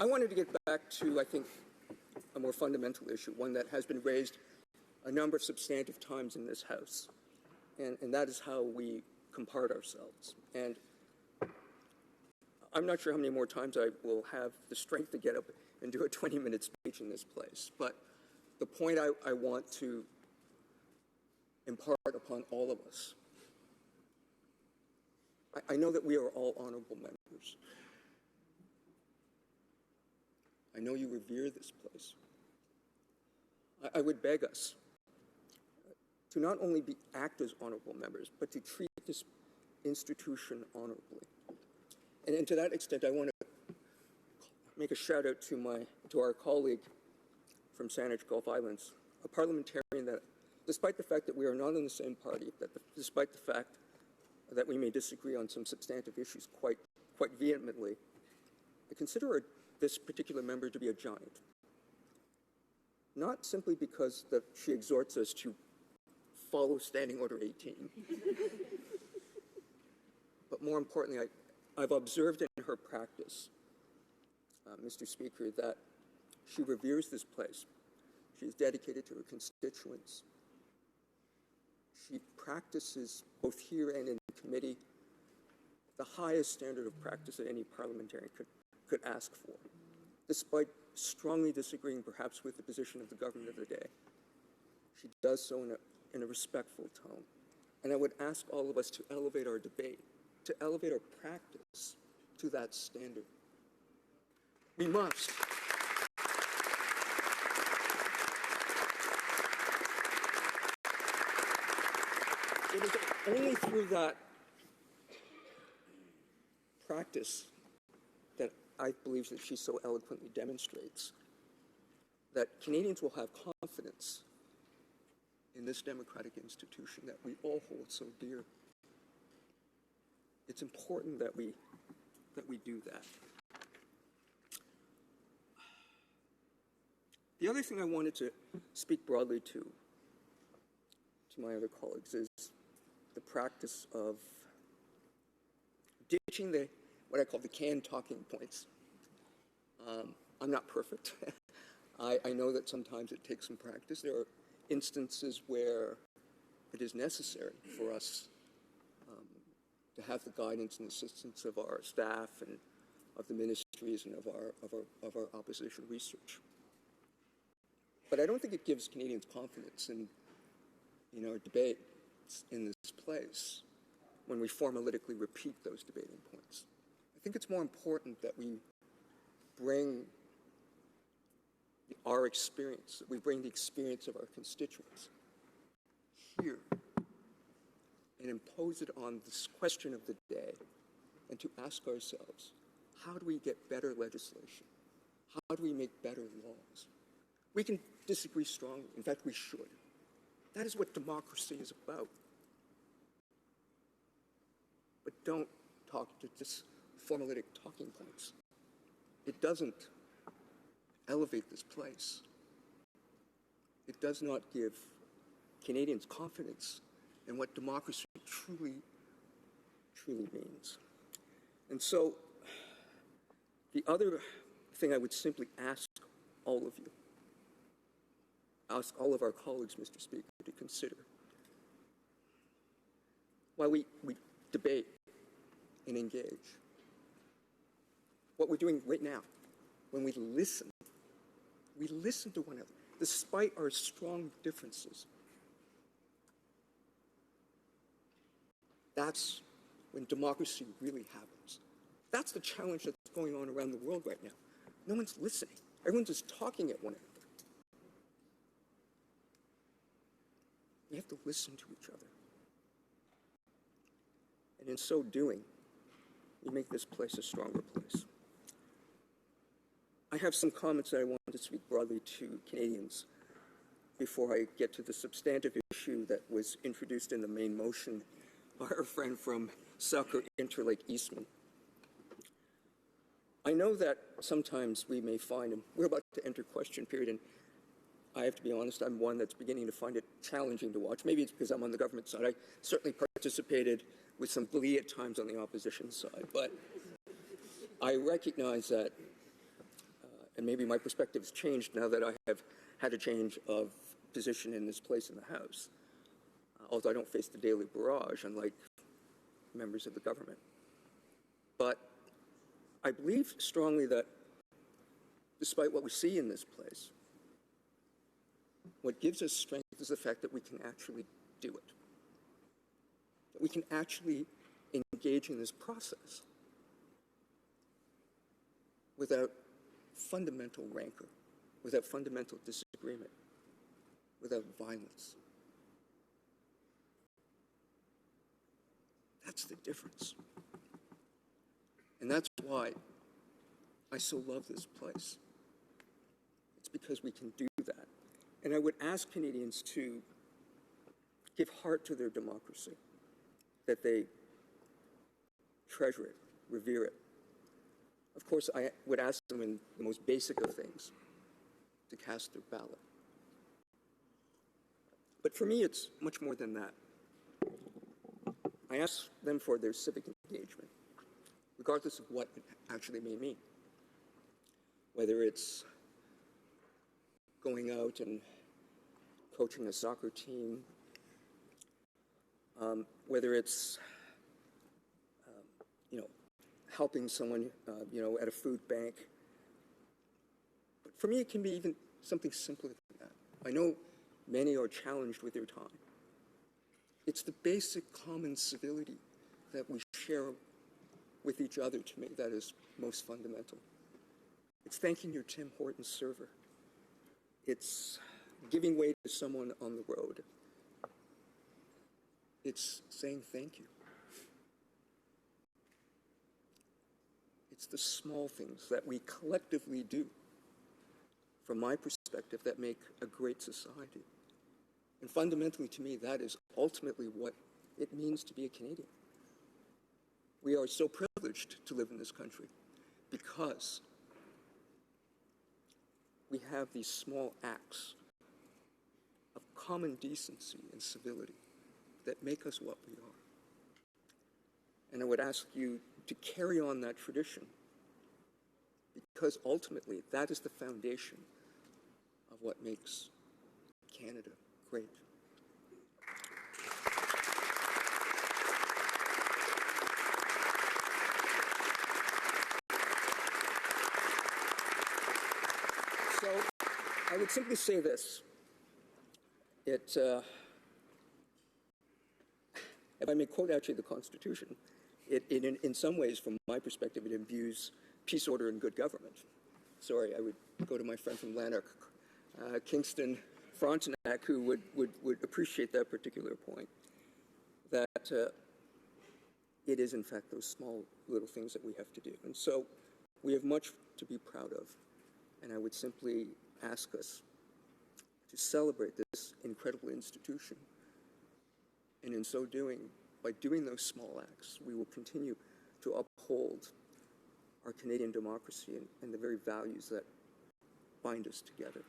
I wanted to get back to, I think, a more fundamental issue, one that has been raised a number of substantive times in this House, and that is how we compart ourselves. And I'm not sure how many more times I will have the strength to get up and do a 20-minute speech in this place, but the point I want to impart upon all of us, I know that we are all honorable members. I know you revere this place. I would beg us to not only act as honorable members, but to treat this institution honorably. And to that extent, I want to make a shout out to our colleague from Saanich Gulf Islands, a parliamentarian that, despite the fact that we are not in the same party, despite the fact that we may disagree on some substantive issues quite vehemently, I consider this particular member to be a giant. Not simply because that she exhorts us to follow Standing Order 18, but more importantly, I've observed in her practice, Mr. Speaker, that she reveres this place. She is dedicated to her constituents. She practices, both here and in committee, the highest standard of practice that any parliamentarian could ask for, despite strongly disagreeing perhaps with the position of the government of the day. She does so in a respectful tone. And I would ask all of us to elevate our debate, to elevate our practice to that standard. We must. It is only through that practice that I believe that she so eloquently demonstrates that Canadians will have confidence in this democratic institution that we all hold so dear. It's important that we do that. The other thing I wanted to speak broadly to my other colleagues is the practice of ditching what I call the canned talking points. I'm not perfect. I know that sometimes it takes some practice. There are instances where it is necessary for us to have the guidance and assistance of our staff and of the ministries and of our opposition research. But I don't think it gives Canadians confidence in our debate in this place when we formalistically repeat those debating points. I think it's more important that we bring our experience, that we bring the experience of our constituents here and impose it on this question of the day, and to ask ourselves, how do we get better legislation? How do we make better laws? We can disagree strongly. In fact, we should. That is what democracy is about. But don't talk to just formalistic talking points. It doesn't elevate this place. It does not give Canadians confidence in what democracy truly means. And so, the other thing I would simply ask all of you, ask all of our colleagues, Mr. Speaker, to consider, while we debate and engage, what we're doing right now, when we listen to one another, despite our strong differences. That's when democracy really happens. That's the challenge that's going on around the world right now. No one's listening. Everyone's just talking at one another. We have to listen to each other. And in so doing, we make this place a stronger place. I have some comments that I want to speak broadly to Canadians before I get to the substantive issue that was introduced in the main motion by our friend from Selkirk Interlake Eastman. I know that sometimes we may find, and we're about to enter question period, and I have to be honest, I'm one that's beginning to find it challenging to watch. Maybe it's because I'm on the government side. I certainly participated with some glee at times on the opposition side, but I recognize that and maybe my perspective has changed now that I have had a change of position in this place in the House, although I don't face the daily barrage, unlike members of the government. But I believe strongly that despite what we see in this place, what gives us strength is the fact that we can actually do it, that we can actually engage in this process without fundamental rancor, without fundamental disagreement, without violence. That's the difference. And that's why I so love this place. It's because we can do that. And I would ask Canadians to give heart to their democracy, that they treasure it, revere it. Of course, I would ask them in the most basic of things to cast their ballot. But for me, it's much more than that. I ask them for their civic engagement, regardless of what it actually may mean. Whether it's going out and coaching a soccer team, whether it's helping someone at a food bank. But for me, it can be even something simpler than that. I know many are challenged with their time. It's the basic common civility that we share with each other to me that is most fundamental. It's thanking your Tim Hortons server. It's giving way to someone on the road. It's saying thank you. It's the small things that we collectively do, from my perspective, that make a great society. And fundamentally, to me, that is ultimately what it means to be a Canadian. We are so privileged to live in this country because we have these small acts of common decency and civility that make us what we are. And I would ask you to carry on that tradition, because ultimately that is the foundation of what makes Canada great. So I would simply say this. If I may quote actually the Constitution, in some ways, from my perspective, it imbues peace, order, and good government. Sorry, I would go to my friend from Lanark, Kingston Frontenac, who would appreciate that particular point, that it is, in fact, those small little things that we have to do. And so we have much to be proud of. And I would simply ask us to celebrate this incredible institution. And in so doing, by doing those small acts, we will continue to uphold our Canadian democracy and the very values that bind us together.